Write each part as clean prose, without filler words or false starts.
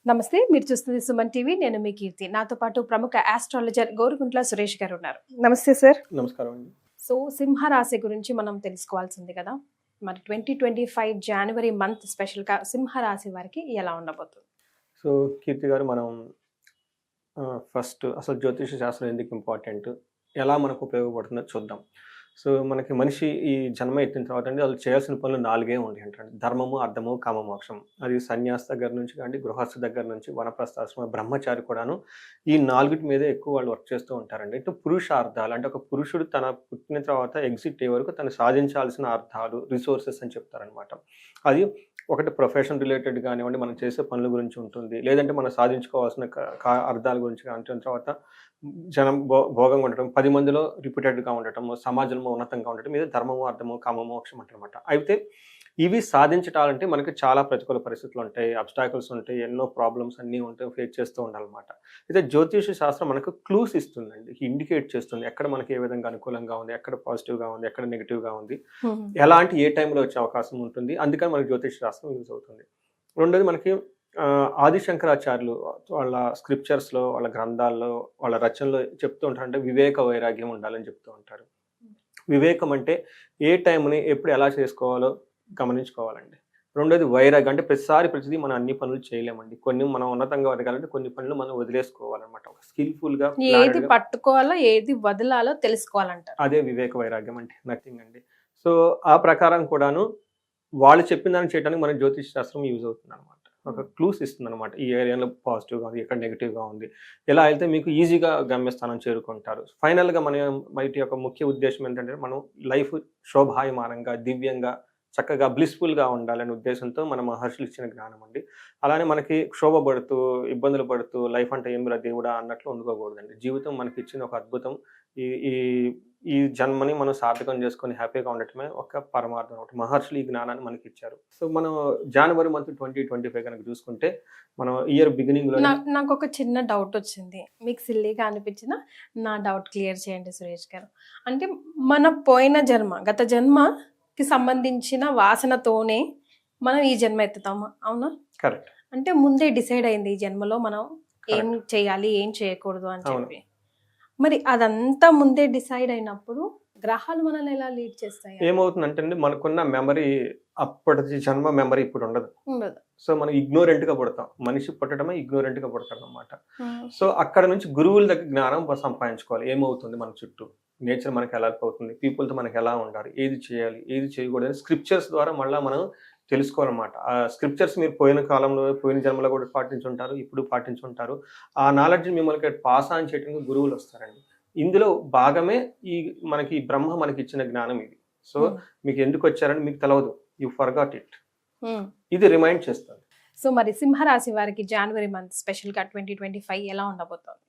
నమస్తే, మీరు చూస్తుంది సుమన్ టీవీ. నేను మీ కీర్తి. నాతో పాటు ప్రముఖ ఆస్ట్రాలజర్ గోరుగుంట్ల సురేష్ గారు ఉన్నారు. నమస్తే సార్. నమస్కారం అండి. సో సింహరాశి గురించి మనం తెలుసుకోవాల్సింది కదా. మరి 2025 జనవరి మంత్ స్పెషల్గా సింహరాశి వారికి ఎలా ఉండబోతుంది? సో కీర్తి గారు, మనం ఫస్ట్ అసలు జ్యోతిష శాస్త్రం ఎందుకు ఇంపార్టెంట్, ఎలా మనకు ఉపయోగపడుతుందో చూద్దాం. సో మనకి మనిషి ఈ జన్మ ఎత్తిన తర్వాత అండి వాళ్ళు చేయాల్సిన పనులు 4 ఉంటాయి అంటండి. ధర్మము, అర్థము, కామ, మోక్షం. అది సన్యాసి దగ్గర నుంచి కానీ, గృహస్థ దగ్గర నుంచి, వనప్రస్థాశ్రమ, బ్రహ్మచారి కూడాను ఈ 4 మీదే ఎక్కువ వాళ్ళు వర్క్ చేస్తూ ఉంటారండి. ఇటు పురుషార్థాలు అంటే ఒక పురుషుడు తన పుట్టిన తర్వాత ఎగ్జిట్ అయ్యే వరకు తను సాధించాల్సిన అర్థాలు, రిసోర్సెస్ అని చెప్తారనమాట. అది ఒకటి ప్రొఫెషన్ రిలేటెడ్ కానివ్వండి, మనం చేసే పనుల గురించి ఉంటుంది, లేదంటే మనం సాధించుకోవాల్సిన అర్థాల గురించి కానీ, తర్వాత జనం భోగంగా ఉండటం, 10 మందిలో రిపీటెడ్గా ఉండటం, సమాజంలో ఉన్నతంగా ఉండటం, ఇది ధర్మము, అర్థము, కామ, మోక్షం అంటనమాట. అయితే ఇవి సాధించటాలంటే మనకి చాలా ప్రతికూల పరిస్థితులు ఉంటాయి, అబ్స్టాకల్స్ ఉంటాయి, ఎన్నో ప్రాబ్లమ్స్ అన్నీ ఉంటాయి, ఫేస్ చేస్తూ ఉండాలన్నమాట. అయితే జ్యోతిష శాస్త్రం మనకు క్లూస్ ఇస్తుందండి, ఇండికేట్ చేస్తుంది ఎక్కడ మనకి ఏ విధంగా అనుకూలంగా ఉంది, ఎక్కడ పాజిటివ్గా ఉంది, ఎక్కడ నెగిటివ్గా ఉంది, ఎలాంటి ఏ టైంలో వచ్చే అవకాశం ఉంటుంది. అందుకని మనకి జ్యోతిష శాస్త్రం యూజ్ అవుతుంది. రెండోది, మనకి ఆదిశంకరాచార్యులు వాళ్ళ స్క్రిప్చర్స్లో, వాళ్ళ గ్రంథాల్లో, వాళ్ళ రచనలో చెప్తూ ఉంటారంటే వివేక వైరాగ్యం ఉండాలని చెప్తూ ఉంటారు. వివేకం అంటే ఏ టైంని ఎప్పుడు ఎలా చేసుకోవాలో గమనించుకోవాలండి. రెండోది వైరాగ్యం అంటే ప్రతిదీ మనం అన్ని పనులు చేయలేమండి. కొన్ని మనం ఉన్నతంగా ఎదగాలంటే కొన్ని పనులు మనం వదిలేసుకోవాలన్నమాట. ఒక స్కిల్ఫుల్గా ఏది పట్టుకోవాలో ఏది వదలాలో తెలుసుకోవాలంటారు. అదే వివేక వైరాగ్యం అంటే, నథింగ్ అండి. సో ఆ ప్రకారం కూడాను వాళ్ళు చెప్పిన దాన్ని చేయడానికి మన జ్యోతిష్ శాస్త్రం యూజ్ అవుతుంది అనమాట. ఒక క్లూస్ ఇస్తుంది అనమాట. ఈ ఏరియాలో పాజిటివ్గా ఉంది, ఎక్కడ నెగిటివ్గా ఉంది, ఎలా అయితే మీకు ఈజీగా గమ్యస్థానం చేరుకుంటారు. ఫైనల్గా వీటి యొక్క ముఖ్య ఉద్దేశం ఏంటంటే మనం లైఫ్ శోభాయమానంగా, దివ్యంగా, చక్కగా బ్లిస్ఫుల్గా ఉండాలనే ఉద్దేశంతో మన మహర్షులు ఇచ్చిన జ్ఞానం అండి. అలానే మనకి క్షోభపడుతూ, ఇబ్బందులు పడుతూ లైఫ్ అంటే ఏమిరా దేవుడా అన్నట్లు ఉండుకోకూడదండి. జీవితం మనకి ఇచ్చిన ఒక అద్భుతం. ఈ ఈ ఈ జన్మని మనం సార్థకం చేసుకొని హ్యాపీగా ఉండటమే ఒక పరమార్థం ఒకటి. మహర్షులు ఈ జ్ఞానాన్ని మనకి ఇచ్చారు. సో మనం జనవరి మంత్ 2025 కనుక చూసుకుంటే, మనం ఇయర్ బిగినింగ్లో నాకు ఒక చిన్న డౌట్ వచ్చింది. మీకు సిల్లీగా అనిపించిన నా డౌట్ క్లియర్ చేయండి సురేష్ గారు. అంటే మన పోయిన జన్మ, గత జన్మకి సంబంధించిన వాసనతోనే మనం ఈ జన్మ ఎత్తుతామా? అవునా? కరెక్ట్. అంటే ముందే డిసైడ్ అయింది ఈ జన్మలో మనం ఏం చేయాలి, ఏం చేయకూడదు అని చెప్పి. మరి అదంతా ముందే డిసైడ్ అయినప్పుడు గ్రహాలు మనల్ని ఎలా లీడ్ చేస్తాయి? ఏమవుతుందంటే అండి, మనకున్న మెమరీ అప్పటి జన్మ మెమరీ ఇప్పుడు ఉండదు. సో మనం ఇగ్నోరెంట్ గా పుడతాం. మనిషి పుట్టడమే ఇగ్నోరెంట్ గా పుడతాడు అనమాట. సో అక్కడ నుంచి గురువుల దగ్గర జ్ఞానం సంపాదించుకోవాలి. ఏమవుతుంది మన చుట్టూ, నేచర్ మనకి ఎలా అవుతుంది, పీపుల్తో మనకి ఎలా ఉండాలి, ఏది చేయాలి, ఏది చేయకూడదు, స్క్రిప్చర్స్ ద్వారా మళ్ళీ మనం తెలుసుకోవాలన్నమాట. ఆ స్క్రిప్చర్స్ మీరు పోయిన కాలంలో, పోయిన జన్మలో కూడా పాటించుంటారు, ఇప్పుడు పాటించుంటారు. ఆ నాలెడ్జ్ మిమ్మల్ని పాస్ ఆన్ చేయడానికి గురువులు వస్తారండి. ఇందులో భాగమే మనకి బ్రహ్మ మనకి ఇచ్చిన జ్ఞానం ఇది. సో మీకు ఎందుకు వచ్చారని మీకు తెలియదు, యూ ఫర్గాట్ ఇట్. ఇది రిమైండ్ చేస్తుంది. సో మరి సింహరాశి వారికి జనవరి మంత్ స్పెషల్ గా 2025 ఎలా ఉండబోతోంది?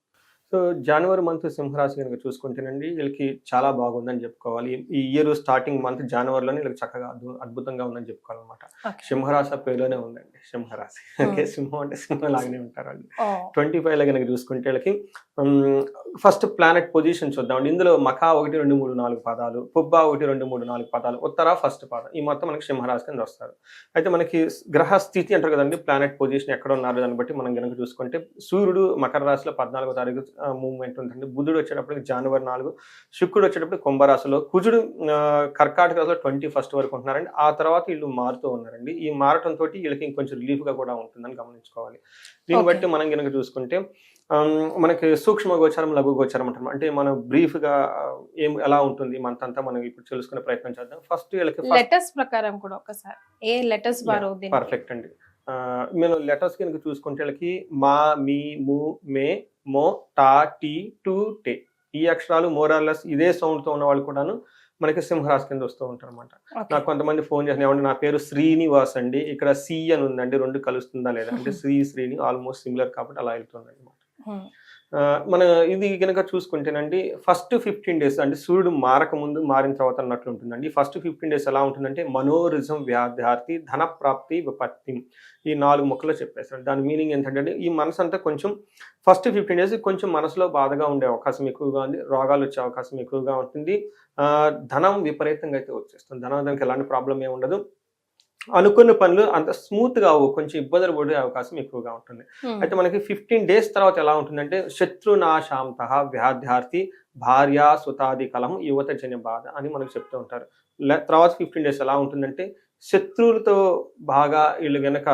సో జనవరి మంత్ సింహరాశి కనుక చూసుకుంటేనండి, వీళ్ళకి చాలా బాగుందని చెప్పుకోవాలి. ఈ ఇయర్ స్టార్టింగ్ మంత్ జనవరిలోనే వీళ్ళకి చక్కగా అద్భుతంగా ఉందని చెప్పుకోవాలన్నమాట. సింహరాశి పేరులోనే ఉందండి, సింహరాశి. ఓకే, సింహం అంటే సింహం లాగానే ఉంటారు వాళ్ళు. 25లో కనుక చూసుకుంటే వీళ్ళకి ఫస్ట్ ప్లానెట్ పొజిషన్ చూద్దామండి. ఇందులో మఖా 1, 2, 3, 4 పాదాలు, పుబ్బా 1, 2, 3, 4 పాదాలు, ఉత్తర ఫస్ట్ పాదం, ఈ మొత్తం మనకి సింహరాశి కింద వస్తారు. అయితే మనకి గ్రహ స్థితి అంటారు కదండి, ప్లానెట్ పొజిషన్ ఎక్కడ ఉన్నారు దాన్ని బట్టి మనం కనుక చూసుకుంటే, సూర్యుడు మకర రాశిలో 14వ తారీఖు మూవ్మెంట్ ఉందండి. బుధుడు వచ్చేటప్పటికి జనవరి 4, శుక్రుడు వచ్చేటప్పుడు కుంభరాశిలో, కుజుడు కర్కాటక రాశిలో 21st వరకు ఉంటున్నారండి. ఆ తర్వాత వీళ్ళు మారుతూ ఉన్నారండి. ఈ మారటం తోటి వీళ్ళకి ఇంకొంచెం రిలీఫ్గా కూడా ఉంటుందని గమనించుకోవాలి. దీన్ని బట్టి మనం కనుక చూసుకుంటే మనకి సూక్ష్మ గోచారం, లఘు గోచారం అంటారు. అంటే మనం బ్రీఫ్గా ఎలా ఉంటుంది మంత్ అంతా మనం ఇప్పుడు తెలుసుకునే ప్రయత్నం చేద్దాం. ఫస్ట్ వీళ్ళకి లెటర్స్ ప్రకారం కూడా ఒకసారి ఏ లెటర్స్ వారు పర్ఫెక్ట్ అండి. మేము లెటర్స్ కనుక చూసుకుంటే వీళ్ళకి మా, మీ, ము, మే, మో, టా, టీ, టు, టే, ఈ అక్షరాలు మోరార్లెస్ ఇదే సౌండ్ తో ఉన్న వాళ్ళు కూడాను మనకి సింహరాశి కింద వస్తూ ఉంటారు అనమాట. నాకు కొంతమంది ఫోన్ చేసిన, ఏమంటే నా పేరు శ్రీనివాస్ అండి, ఇక్కడ సి అని ఉందండి, 2 కలుస్తుందా లేదా అంటే శ్రీని ఆల్మోస్ట్ సిమిలర్ కాబట్టి అలా వెళ్తుంది అనమాట. మన ఇది కనుక చూసుకుంటేనండి, ఫస్ట్ 15 days అంటే సూర్యుడు మారక ముందు, మారిన తర్వాత అన్నట్లు ఉంటుందండి. ఫస్ట్ 15 days ఎలా ఉంటుందంటే, మనోరిజం వ్యాధ్యార్థి, ధన ప్రాప్తి, విపత్తి, ఈ 4 ముక్కలు చెప్పేస్తాడు. దాని మీనింగ్ ఏంటంటే, ఈ మనసు అంతా కొంచెం ఫస్ట్ 15 days కొంచెం మనసులో బాధగా ఉండే అవకాశం ఎక్కువగా ఉంది, రోగాలు వచ్చే అవకాశం ఎక్కువగా ఉంటుంది, ధనం విపరీతంగా అయితే వచ్చేస్తుంది. ధనానికి ఎలాంటి ప్రాబ్లం ఏమి ఉండదు. అనుకున్న పనులు అంత స్మూత్గా అవ్వవు, కొంచెం ఇబ్బందులు పడే అవకాశం ఎక్కువగా ఉంటుంది. అయితే మనకి 15 డేస్ తర్వాత ఎలా ఉంటుందంటే శత్రునాశాంత వ్యాధ్యార్థి భార్య సుతాది కలం యువత జన బాధ అని మనకు చెప్తూ ఉంటారు. తర్వాత 15 డేస్ ఎలా ఉంటుందంటే శత్రువులతో బాగా వీళ్ళు గనక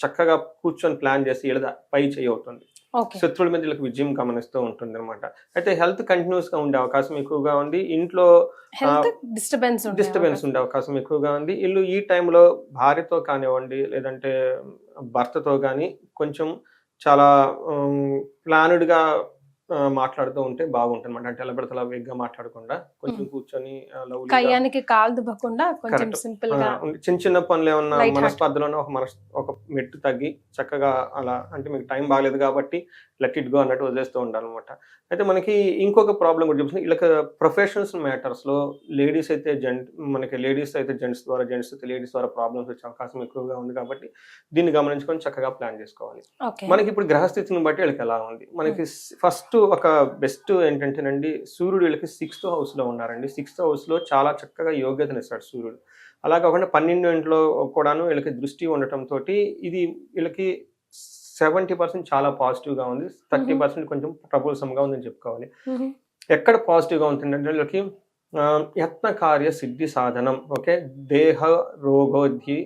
చక్కగా కూర్చొని ప్లాన్ చేసి వీళ్ళ పై చేయి అవుతుంది. ఓకే. శత్రువుల మీద వీళ్ళకి విజయం గమనిస్తూ ఉంటుంది అనమాట. అయితే హెల్త్ కంటిన్యూస్ గా ఉండే అవకాశం ఎక్కువగా ఉంది. ఇంట్లో హెల్త్ డిస్టర్బెన్స్ డిస్టర్బెన్స్ ఉండే అవకాశం ఎక్కువగా ఉంది. వీళ్ళు ఈ టైంలో భార్యతో కానివ్వండి, లేదంటే భర్తతో కానీ కొంచెం చాలా ప్లానుడ్గా మాట్లాడుతూ ఉంటే బాగుంటుందన్నమాట. అంటే ఎలా పడితే అలా వేగంగా మాట్లాడకుండా కొంచెం కూర్చొని లవ్లీగా కయ్యానికి కాలు దుబ్బకుండా కొంచెం కరెక్ట్. సింపుల్ గా చిన్న చిన్న పనులు ఏమన్నా లైట్ హార్ట్. మనస్పర్ధలోనే ఒక మెట్టు తగ్గి చక్కగా అలా అంటే మీకు టైం బాగలేదు కాబట్టి లెట్ ఇట్ గో అన్నట్టు వదిలేస్తూ ఉండాలన్నమాట. అయితే మనకి ఇంకొక ప్రాబ్లం కూడా చూపిస్తుంది. ఇలా ప్రొఫెషనల్స్ మ్యాటర్స్లో లేడీస్ అయితే మనకి లేడీస్ అయితే జెంట్స్ ద్వారా, జెంట్స్ అయితే లేడీస్ ద్వారా ప్రాబ్లమ్స్ వచ్చే అవకాశం ఎక్కువగా ఉంది కాబట్టి దీన్ని గమనించుకొని చక్కగా ప్లాన్ చేసుకోవాలి. ఓకే. మనకి ఇప్పుడు గ్రహస్థితిని బట్టి వీళ్ళకి ఎలా ఉంది. మనకి ఫస్ట్ ఒక బెస్ట్ ఏంటంటేనండి సూర్యుడు వీళ్ళకి 6th హౌస్లో ఉన్నారండి. 6th హౌస్లో చాలా చక్కగా యోగ్యతనిస్తాడు సూర్యుడు. అలా కాకుండా 12 ఇంట్లో కూడాను వీళ్ళకి దృష్టి ఉండటంతో ఇది వీళ్ళకి 70% చాలా పాజిటివ్గా ఉంది. 30% కొంచెం ట్రబుల్సమ్గా ఉందని చెప్పుకోవాలి. ఎక్కడ పాజిటివ్గా ఉంటుందంటే వీళ్ళకి యత్న కార్య సిద్ధి సాధనం, ఓకే, దేహ రోగోద్ధి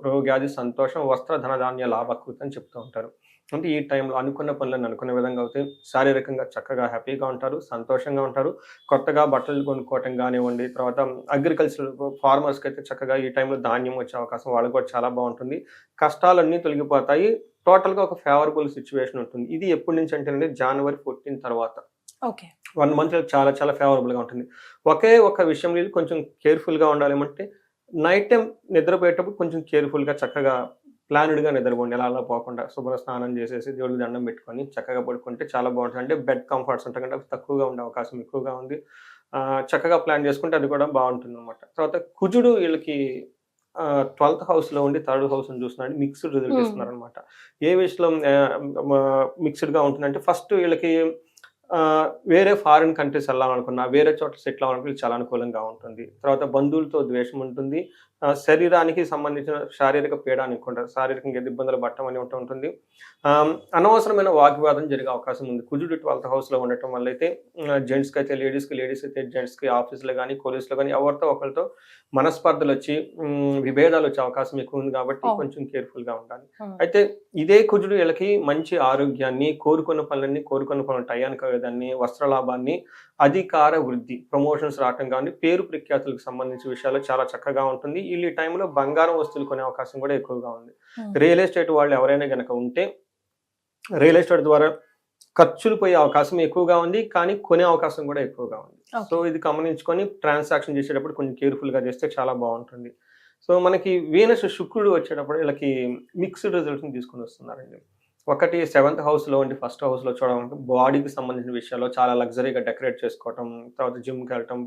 రోగాది సంతోషం వస్త్ర ధనధాన్య లాభకృతి అని చెప్తూ ఉంటారు. అంటే ఈ టైంలో అనుకున్న పనులను అనుకున్న విధంగా అవుతాయి. శారీరకంగా చక్కగా హ్యాపీగా ఉంటారు, సంతోషంగా ఉంటారు. కొత్తగా బట్టలు కొనుక్కోవటం కానివ్వండి, తర్వాత అగ్రికల్చర్ ఫార్మర్స్కి అయితే చక్కగా ఈ టైంలో ధాన్యం వచ్చే అవకాశం వాళ్ళకి కూడా చాలా బాగుంటుంది. కష్టాలన్నీ తొలగిపోతాయి. టోటల్గా ఒక ఫేవరబుల్ సిచ్యువేషన్ ఉంటుంది. ఇది ఎప్పటి నుంచి అంటే January 14 తర్వాత ఓకే. 1 మంత్ చాలా చాలా ఫేవరబుల్గా ఉంటుంది. ఒకే ఒక విషయంలో కొంచెం కేర్ఫుల్గా ఉండాలి. ఏమంటే నైట్ టైం నిద్రపోయేటప్పుడు కొంచెం కేర్ఫుల్గా చక్కగా ప్లాన్డ్గా నిద్రపోండి. అలా అలా పోకుండా శుభ్ర స్నానం చేసేసి దేవుడికి దండం పెట్టుకొని చక్కగా పడుకుంటే చాలా బాగుంటుంది. అంటే బెడ్ కంఫర్ట్స్ ఉంటాయి కంటే తక్కువగా ఉండే అవకాశం ఎక్కువగా ఉంది. చక్కగా ప్లాన్ చేసుకుంటే అది కూడా బాగుంటుంది అనమాట. తర్వాత కుజుడు వీళ్ళకి 12th హౌస్లో ఉండి 3rd హౌస్ని చూస్తున్నాడు. Mixed result ఇస్తున్నారనమాట. ఏ విషయంలో మిక్స్డ్గా ఉంటుందంటే ఫస్ట్ వీళ్ళకి వేరే ఫారిన్ కంట్రీస్ వెళ్ళాలనుకున్నా, వేరే చోట సెటిల్ అవ్వాలనుకుని చాలా అనుకూలంగా ఉంటుంది. తర్వాత బంధువులతో ద్వేషం ఉంటుంది. శరీరానికి సంబంధించిన శారీరక పీడ అనుకుంటారు. శారీరకంగా ఇబ్బందులు పడటం అని ఉంటుంది. అనవసరమైన వాగ్వాదం జరిగే అవకాశం ఉంది. కుజుడు 12th హౌస్లో ఉండటం వల్ల అయితే జెంట్స్కి అయితే లేడీస్కి, లేడీస్ అయితే జెంట్స్కి, ఆఫీస్లో కానీ కొలీగ్స్లో కానీ ఎవరితో ఒకరితో మనస్పర్ధలు వచ్చి విభేదాలు వచ్చే అవకాశం ఎక్కువ ఉంది కాబట్టి కొంచెం కేర్ఫుల్గా ఉండాలి. అయితే ఇదే కుజుడు వీళ్ళకి మంచి ఆరోగ్యాన్ని, కోరుకున్న పనులు టయానికి దాన్ని, వస్త్రలాభాన్ని, అధికార వృద్ధి, ప్రమోషన్స్ రావటం కానీ, పేరు ప్రఖ్యాతులకు సంబంధించిన విషయాలు చాలా చక్కగా ఉంటుంది. వీళ్ళు ఈ టైంలో బంగారం వస్తువులు కొనే అవకాశం కూడా ఎక్కువగా ఉంది. రియల్ ఎస్టేట్ వాళ్ళు ఎవరైనా కనుక ఉంటే రియల్ ఎస్టేట్ ద్వారా ఖర్చులు పోయే అవకాశం ఎక్కువగా ఉంది, కానీ కొనే అవకాశం కూడా ఎక్కువగా ఉంది. సో ఇది గమనించుకొని ట్రాన్సాక్షన్ చేసేటప్పుడు కొంచెం కేర్ఫుల్గా చేస్తే చాలా బాగుంటుంది. సో మనకి వీనస్ శుక్రుడు వచ్చేటప్పుడు వీళ్ళకి మిక్స్డ్ రిజల్ట్స్ని తీసుకొని వస్తున్నారండి. ఒకటి 7th హౌస్లో ఉండి 1st హౌస్లో చూడాలంటే బాడీకి సంబంధించిన విషయాల్లో చాలా లగ్జరీగా డెకరేట్ చేసుకోవటం, తర్వాత జిమ్కి వెళ్ళటం,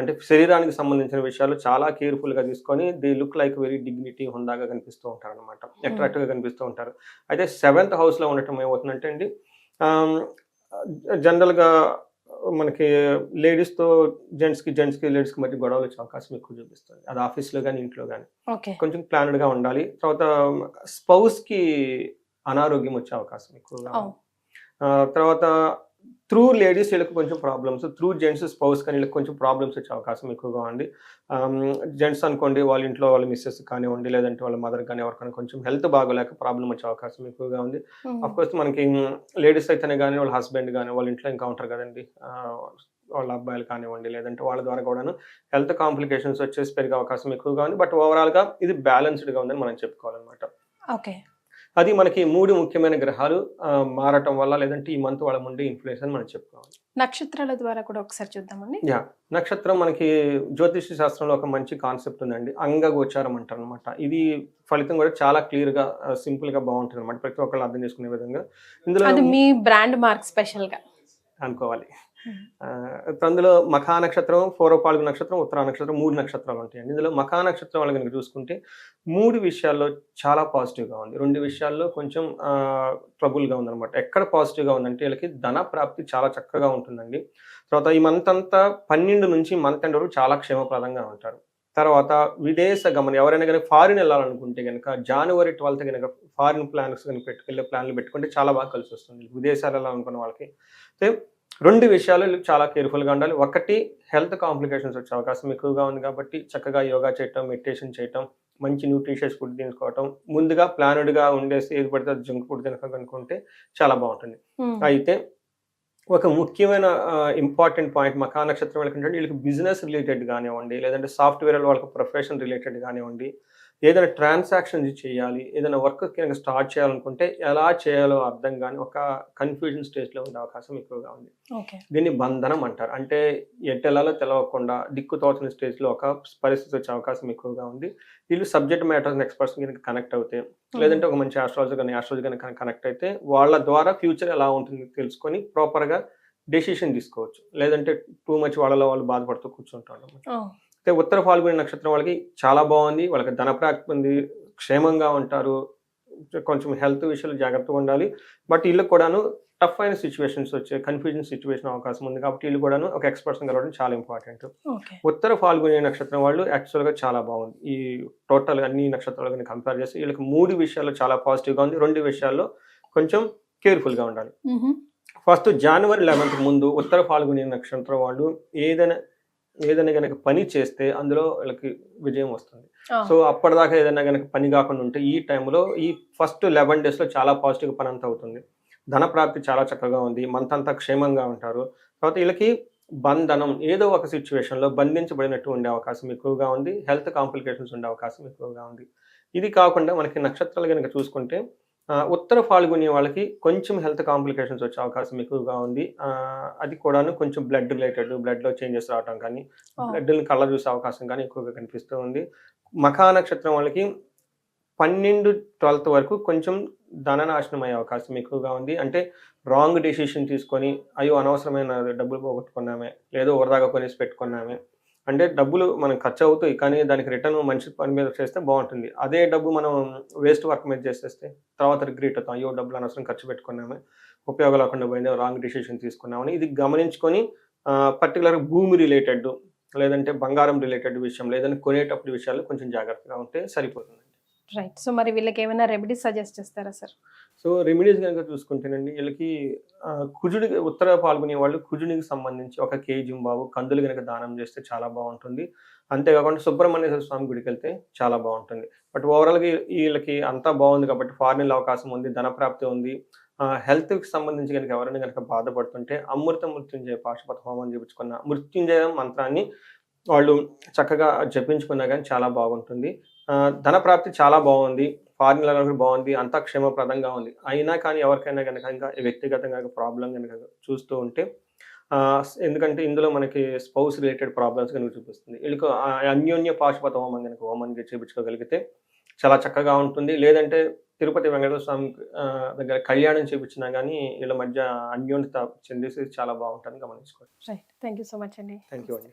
అంటే శరీరానికి సంబంధించిన విషయాలు చాలా కేర్ఫుల్గా తీసుకొని they look like very dignity, హుందాగా కనిపిస్తూ ఉంటారు అనమాట. అట్రాక్టివ్గా కనిపిస్తూ ఉంటారు. అయితే 7th హౌస్లో ఉండటం ఏమవుతుందంటే అండి జనరల్గా మనకి లేడీస్తో జెంట్స్కి లేడీస్కి మధ్య గొడవలు వచ్చే అవకాశం ఎక్కువ చూపిస్తుంది. అది ఆఫీస్లో కానీ ఇంట్లో కానీ కొంచెం ప్లాన్డ్గా ఉండాలి. తర్వాత స్పౌస్కి అనారోగ్యం వచ్చే అవకాశం ఎక్కువగా. తర్వాత త్రూ లేడీస్ వీళ్ళకి కొంచెం ప్రాబ్లమ్స్, త్రూ జెంట్స్ స్పౌస్ కానీ వీళ్ళకి కొంచెం ప్రాబ్లమ్స్ వచ్చే అవకాశం ఎక్కువగా ఉంది. జెంట్స్ అనుకోండి వాళ్ళ ఇంట్లో వాళ్ళ మిస్సెస్ కానివ్వండి, లేదంటే వాళ్ళ మదర్ కానీ ఎవరికైనా కొంచెం హెల్త్ బాగోలేక ప్రాబ్లం వచ్చే అవకాశం ఎక్కువగా ఉంది. అఫ్కోర్స్ మనకి లేడీస్ అయితేనే కానీ వాళ్ళ హస్బెండ్ కానీ వాళ్ళ ఇంట్లో ఇంకా ఉంటారు కదండి, వాళ్ళ అబ్బాయిలు కానివ్వండి, లేదంటే వాళ్ళ ద్వారా కూడాను హెల్త్ కాంప్లికేషన్స్ వచ్చేసి పెరిగే అవకాశం ఎక్కువగా ఉంది. బట్ ఓవరాల్గా ఇది బ్యాలెన్స్డ్గా ఉందని మనం చెప్పుకోవాలన్నమాట. ఓకే. అది మనకి 3 ముఖ్యమైన గ్రహాలు మారటం వల్ల, లేదంటే ఈ మంత్ వాళ్ళ ముందు ఇన్ఫ్లుయెన్స్ అని మనం చెప్పుకోవాలి. నక్షత్రాల ద్వారా కూడా ఒకసారి చూద్దామండి. నక్షత్రం మనకి జ్యోతిష శాస్త్రంలో ఒక మంచి కాన్సెప్ట్ ఉందండి, అంగగోచారం అంటారు అనమాట. ఇది ఫలితం కూడా చాలా క్లియర్గా సింపుల్గా బాగుంటుంది అనమాట, ప్రతి ఒక్కళ్ళు అర్థం చేసుకునే విధంగా. ఇందులో మీ బ్రాండ్ మార్క్ స్పెషల్గా అనుకోవాలి. అందులో మఖా నక్షత్రం, పూర్వపాల్గు నక్షత్రం, ఉత్తరా నక్షత్రం 3 నక్షత్రాలు ఉంటాయండి. ఇందులో మఖా నక్షత్రం వాళ్ళు కనుక చూసుకుంటే 3 విషయాల్లో చాలా పాజిటివ్గా ఉంది, 2 విషయాల్లో కొంచెం ట్రబుల్గా ఉందన్నమాట. ఎక్కడ పాజిటివ్గా ఉందంటే వీళ్ళకి ధన ప్రాప్తి చాలా చక్కగా ఉంటుందండి. తర్వాత ఈ మంత్ అంతా 12 నుంచి మంత్ ఎండ్ వరకు చాలా క్షేమప్రదంగా ఉంటారు. తర్వాత విదేశ గమనం, ఎవరైనా కనుక ఫారిన్ వెళ్ళాలనుకుంటే కనుక జనవరి 12 కనుక ఫారిన్ ప్లాన్స్ కనుక వెళ్ళే ప్లాన్లు పెట్టుకుంటే చాలా బాగా కలిసి వస్తుంది విదేశాలు వెళ్ళాలనుకున్న వాళ్ళకి. అయితే 2 విషయాలు వీళ్ళు చాలా కేర్‌ఫుల్‌గా ఉండాలి. ఒకటి, హెల్త్ కాంప్లికేషన్స్ వచ్చే అవకాశం ఎక్కువగా ఉంది కాబట్టి చక్కగా యోగా చేయటం, మెడిటేషన్ చేయటం, మంచి న్యూట్రిషియస్ ఫుడ్ తీసుకోవటం, ముందుగా ప్లానెడ్‌గా ఉండేసి ఏది పడితే అది జంక్ ఫుడ్ తినకనుకుంటే చాలా బావుంటుంది. హ్మ్. అయితే ఒక ముఖ్యమైన ఇంపార్టెంట్ పాయింట్ మఖా నక్షత్రం వాళ్ళకేంటంటే వీళ్ళకి బిజినెస్ రిలేటెడ్ గానివ్వండి, లేదంటే సాఫ్ట్‌వేర్ వాళ్ళకి ప్రొఫెషన్ రిలేటెడ్ గానివ్వండి, ఏదైనా ట్రాన్సాక్షన్స్ చేయాలి, ఏదైనా వర్క్ కనుక స్టార్ట్ చేయాలనుకుంటే ఎలా చేయాలో అర్థం గాని ఒక కన్‌ఫ్యూజన్ స్టేజ్‌లో ఉండే అవకాశం ఎక్కువగా ఉంది. ఓకే. దీన్ని బంధనం అంటారు. అంటే ఎటెళ్ళాలో తెలవకుండా దిక్కు తోచని స్టేజ్‌లో ఒక పరిస్థితి వచ్చే అవకాశం ఎక్కువగా ఉంది. వీళ్ళు సబ్జెక్ట్ మ్యాటర్ ఎక్స్‌పర్ట్స్ గనుక కనెక్ట్ అవుతే, లేదంటే ఒక మంచి ఆస్ట్రాలజర్ గాని కనెక్ట్ అయితే వాళ్ళ ద్వారా ఫ్యూచర్ ఎలా ఉంటుంది తెలుసుకొని ప్రాపర్‌గా డెసిషన్ తీసుకోవచ్చు. లేదంటే టూ మచ్ వాళ్ళలో వాళ్ళు బాధపడుతూ కూర్చుంటారన్నమాట. ఓహ్! అయితే ఉత్తర ఫాల్గుని నక్షత్రం వాళ్ళకి చాలా బాగుంది. వాళ్ళకి ధనప్రాప్తి ఉంది. క్షేమంగా ఉంటారు. కొంచెం హెల్త్ విషయాలు జాగ్రత్తగా ఉండాలి. బట్ ఈళ్ళకి కూడాను టఫ్ అయిన సిట్యుయేషన్స్ వచ్చే కన్‌ఫ్యూజన్ సిట్యుయేషన్ అవకాశం ఉంది కాబట్టి ఈళ్ళు కూడాను ఒక ఎక్స్‌పర్ట్స్‌ని కలవడం చాలా ఇంపార్టెంట్. ఓకే. ఉత్తర ఫాల్గుని నక్షత్రం వాళ్ళు యాక్చువల్‌గా చాలా బాగుంది. ఈ టోటల్ అన్ని నక్షత్రాలు గాని కంపేర్ చేస్తే వీళ్ళకి 3 విషయాల్లో చాలా పాజిటివ్‌గా ఉంది. 2 విషయాల్లో కొంచెం కేర్‌ఫుల్‌గా ఉండాలి. హుహు. ఫస్ట్ జనవరి 11కి ముందు ఉత్తర ఫాల్గుని నక్షత్రం వాళ్ళు ఏదైనా ఏదైనా గనక పని చేస్తే అందులో వీళ్ళకి విజయం వస్తుంది. ఆ! సో, అప్పటిదాకా ఏదైనా గనక పని గాకుండా ఉంటే ఈ టైంలో ఈ ఫస్ట్ 11 డేస్‌లో చాలా పాజిటివ్‌గా పనంతా అవుతుంది. ధన ప్రాప్తి చాలా చక్కగా ఉంది. మంత్ అంతా క్షేమంగా ఉంటారు. తర్వాత ఈళ్ళకి బంధనం ఏదో ఒక సిట్యుయేషన్‌లో బంధించబడినట్టు ఉండే అవకాశం ఎక్కువగా ఉంది. హెల్త్ కాంప్లికేషన్స్ ఉండే అవకాశం ఎక్కువగా ఉంది. ఇది కాకుండా మనకి నక్షత్రాలు గనక చూసుకుంటే ఉత్తర ఫాల్గుని వాళ్ళకి కొంచెం హెల్త్ కాంప్లికేషన్స్ వచ్చే అవకాశం ఎక్కువగా ఉంది. అది కూడాను కొంచెం బ్లడ్‌లో చేంజెస్ రావటం కానీ, ఓహ్! బ్లడ్‌ని కలర్ చూసే అవకాశం కానీ ఎక్కువగా కనిపిస్తూ ఉంది. మఖా నక్షత్రం వాళ్ళకి 12, 12 వరకు కొంచెం ధననాశనం అయ్యే అవకాశం ఎక్కువగా ఉంది. అంటే రాంగ్ డెసిషన్ తీసుకొని, అయ్యో! అనవసరమైన డబ్బులు పోగొట్టుకున్నామే, లేదో వృధాగా కొనేసి పెట్టుకున్నామే. అంటే డబ్బులు మనం ఖర్చవుతాయి. కానీ దానికి రిటర్న్ మంచి పని మీద చేస్తే బావుంటుంది. అదే డబ్బు మనం వేస్ట్ వర్క్ మీద చేసేస్తే తర్వాత రిగ్రెట్ అవుతాం. అయ్యో! డబ్బులు అనవసరంగా ఖర్చు పెట్టుకున్నామే, ఉపయోగం లేకుండా పోయింది, రాంగ్ డెసిషన్ తీసుకున్నామని. ఇది గమనించుకొని పర్టిక్యులర్‌గా భూమి రిలేటెడ్ లేదంటే బంగారం రిలేటెడ్ విషయం లేదంటే కొనేటప్పుడు విషయాల్లో కొంచెం జాగ్రత్తగా ఉంటే సరిపోతుంది. రైట్. సో, మరి వీళ్ళకేమైనా రెమెడీస్ సజెస్ట్ చేస్తారా సార్? సో, రెమెడీస్ గనుక చూసుకుంటేనండి ఈళ్ళకి కుజుడికి ఉత్తర పాల్గొనే వాళ్ళు కుజుడికి సంబంధించి ఒక కేజింబావు కందులు గనక దానం చేస్తే చాలా బావుంటుంది. అంతేకాకుండా సుబ్రహ్మణ్యేశ్వర స్వామి గుడికెళ్తే చాలా బావుంటుంది. బట్ ఓవరాల్‌గా ఈళ్ళకి అంతా బావుంది కాబట్టి ఫారిన్‌లో అవకాశం ఉంది, ధనప్రాప్తి ఉంది. హెల్త్‌కి సంబంధించి గనక ఎవరైనా గనక బాధపడుతుంటే అమృత మృత్యుంజయ పాశుపత హోమం చేపించుకున్న మృత్యుంజయ మంత్రాన్ని వాళ్ళు చక్కగా జపించుకున్నా గాని చాలా బాగుంటుంది. ధనప్రాప్తి చాలా బావుంది. ఫారిన్‌లో గనుక బావుంది. అంతా క్షేమప్రదంగా ఉంది. అయినా కానీ ఎవరికైనా గనక ఇంకా వ్యక్తిగతంగా ప్రాబ్లమ్ గనక చూస్తూ ఉంటే ఎందుకంటే ఇందులో మనకి స్పౌస్ రిలేటెడ్ ప్రాబ్లమ్స్ గనుక చూపిస్తుంది. ఈళ్ళకు అన్యోన్య పాశుపత హోమం గనుక చేపించుకోగలిగితే చాలా చక్కగా ఉంటుంది. లేదంటే తిరుపతి వెంకటేశ్వర స్వామి దగ్గర కళ్యాణం చేపించినా గాని ఈళ్ళ మధ్య అన్యోన్యత చెందేసి చాలా బావుంటదని గమనించుకోవచ్చు. Right. Thank you so much అండి. థాంక్ యూ అండి.